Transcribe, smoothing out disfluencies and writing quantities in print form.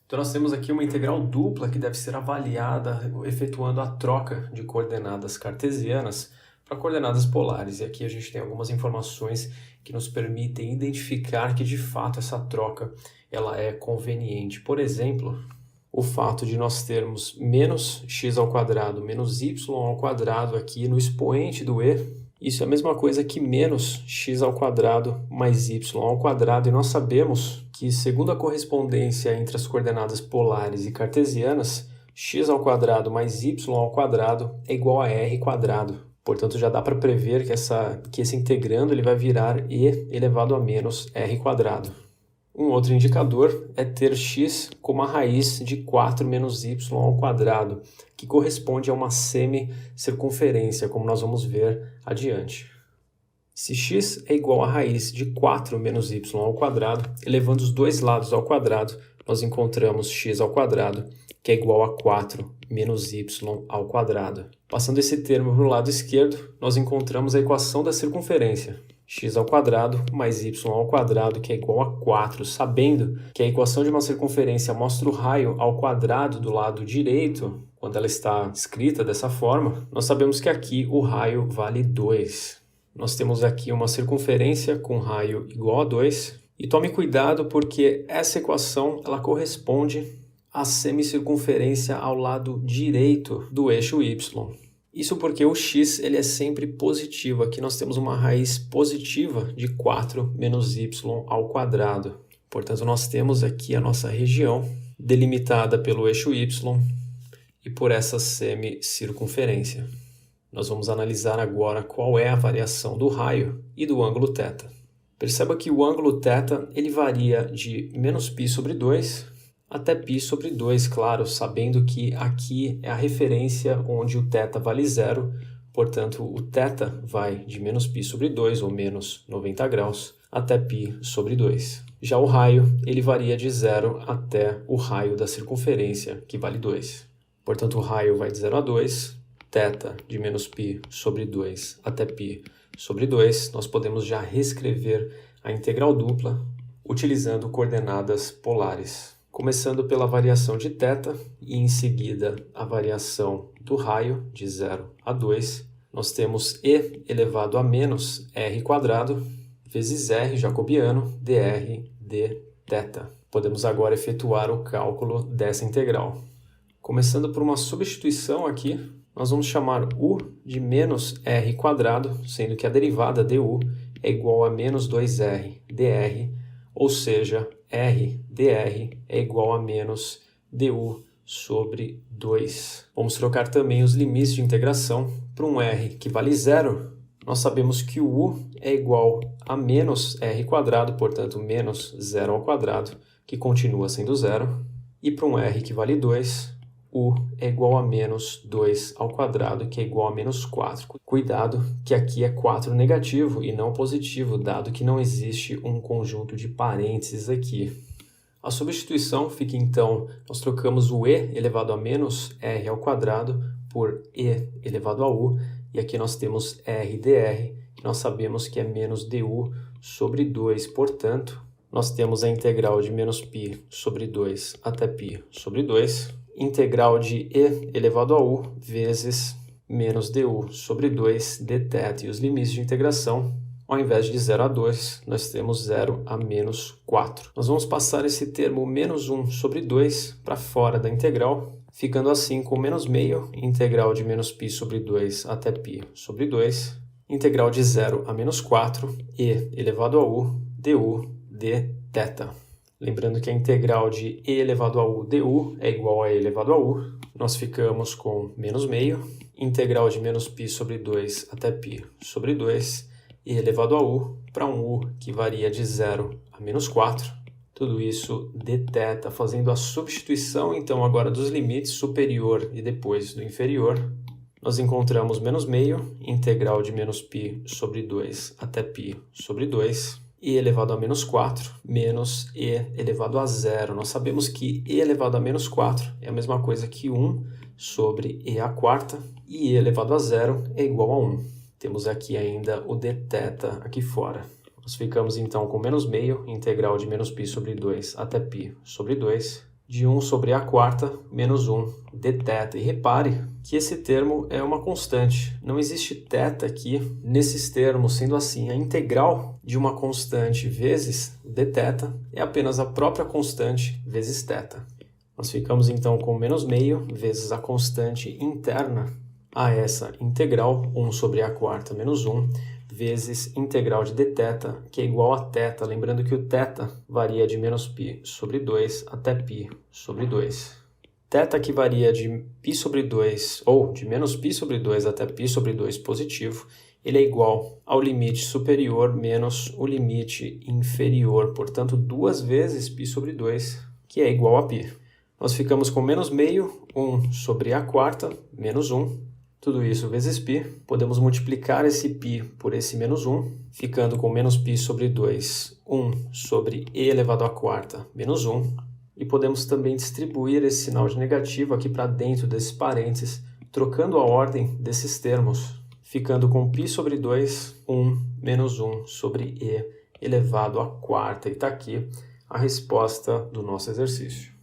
Então nós temos aqui uma integral dupla que deve ser avaliada efetuando a troca de coordenadas cartesianas para coordenadas polares. E aqui a gente tem algumas informações que nos permitem identificar que de fato essa troca ela é conveniente. Por exemplo, o fato de nós termos menos x ao quadrado menos y ao quadrado aqui no expoente do e, isso é a mesma coisa que menos x ao quadrado mais y ao quadrado, e nós sabemos que, segundo a correspondência entre as coordenadas polares e cartesianas, x ao quadrado mais y ao quadrado é igual a r quadrado. Portanto, já dá para prever que esse integrando ele vai virar e elevado a menos r quadrado. Um outro indicador é ter x como a raiz de 4 menos y ao quadrado, que corresponde a uma semicircunferência, como nós vamos ver adiante. Se x é igual à raiz de 4 menos y ao quadrado, elevando os dois lados ao quadrado, nós encontramos x ao quadrado, que é igual a 4 menos y ao quadrado. Passando esse termo para o lado esquerdo, nós encontramos a equação da circunferência. X ao quadrado mais y ao quadrado, que é igual a 4, sabendo que a equação de uma circunferência mostra o raio ao quadrado do lado direito, quando ela está escrita dessa forma, nós sabemos que aqui o raio vale 2. Nós temos aqui uma circunferência com raio igual a 2, e tome cuidado porque essa equação ela corresponde à semicircunferência ao lado direito do eixo y. Isso porque o x ele é sempre positivo. Aqui nós temos uma raiz positiva de 4 menos y ao quadrado. Portanto, nós temos aqui a nossa região delimitada pelo eixo y e por essa semicircunferência. Nós vamos analisar agora qual é a variação do raio e do ângulo θ. Perceba que o ângulo θ ele varia de menos π sobre 2 até π sobre 2, claro, sabendo que aqui é a referência onde o θ vale 0, portanto o θ vai de menos π sobre 2, ou menos 90 graus, até π sobre 2. Já o raio, ele varia de 0 até o raio da circunferência, que vale 2. Portanto, o raio vai de 0 a 2, θ de menos π sobre 2 até π sobre 2. Nós podemos já reescrever a integral dupla utilizando coordenadas polares. Começando pela variação de θ e em seguida a variação do raio de 0 a 2, nós temos e elevado a menos r quadrado vezes r jacobiano dr dθ. Podemos agora efetuar o cálculo dessa integral. Começando por uma substituição aqui, nós vamos chamar u de menos r quadrado, sendo que a derivada du é igual a menos 2r dr, ou seja, r dr é igual a menos du sobre 2. Vamos trocar também os limites de integração. Para um r que vale 0, nós sabemos que o u é igual a menos r quadrado, portanto, menos 0 ao quadrado, que continua sendo 0. E para um r que vale 2, u é igual a menos 2 ao quadrado, que é igual a menos 4. Cuidado que aqui é 4 negativo e não positivo, dado que não existe um conjunto de parênteses aqui. A substituição fica então, nós trocamos o e elevado a menos r ao quadrado por e elevado a u, e aqui nós temos r dr, que nós sabemos que é menos du sobre 2, portanto, nós temos a integral de menos π sobre 2 até π sobre 2, integral de e elevado a u vezes menos du sobre 2 dθ, e os limites de integração, ao invés de 0 a 2, nós temos 0 a menos 4. Nós vamos passar esse termo menos 1 sobre 2 para fora da integral, ficando assim com menos meio, integral de menos π sobre 2 até π sobre 2, integral de 0 a menos 4, e elevado a u du dθ. Lembrando que a integral de e elevado a u du é igual a e elevado a u, nós ficamos com menos meio, integral de menos π sobre 2 até π sobre 2, e elevado a u, para um u que varia de 0 a menos 4, tudo isso dθ, fazendo a substituição então agora dos limites superior e depois do inferior, nós encontramos menos meio, integral de menos π sobre 2 até π sobre 2, e elevado a menos 4, menos e elevado a 0. Nós sabemos que e elevado a menos 4 é a mesma coisa que 1 sobre e a quarta, e e elevado a 0 é igual a 1. Temos aqui ainda o dθ aqui fora. Nós ficamos então com menos meio, integral de menos π sobre 2 até π sobre 2, de 1 sobre a quarta menos 1 dθ. E repare que esse termo é uma constante. Não existe θ aqui nesses termos, sendo assim, a integral de uma constante vezes dθ é apenas a própria constante vezes θ. Nós ficamos então com menos meio vezes a constante interna a essa integral, 1 sobre a quarta menos 1, vezes integral de dθ, que é igual a θ. Lembrando que o θ varia de menos π sobre 2 até π sobre 2. Θ que varia de π sobre 2, ou de menos π sobre 2 até π sobre 2 positivo, ele é igual ao limite superior menos o limite inferior. Portanto, 2 vezes π sobre 2, que é igual a π. Nós ficamos com menos meio, 1 sobre a quarta, menos 1. Tudo isso vezes π. Podemos multiplicar esse π por esse menos 1, ficando com menos π sobre 2, 1 sobre e elevado à quarta, menos 1. E podemos também distribuir esse sinal de negativo aqui para dentro desses parênteses, trocando a ordem desses termos, ficando com π sobre 2, 1 menos 1 sobre e elevado à quarta. E está aqui a resposta do nosso exercício.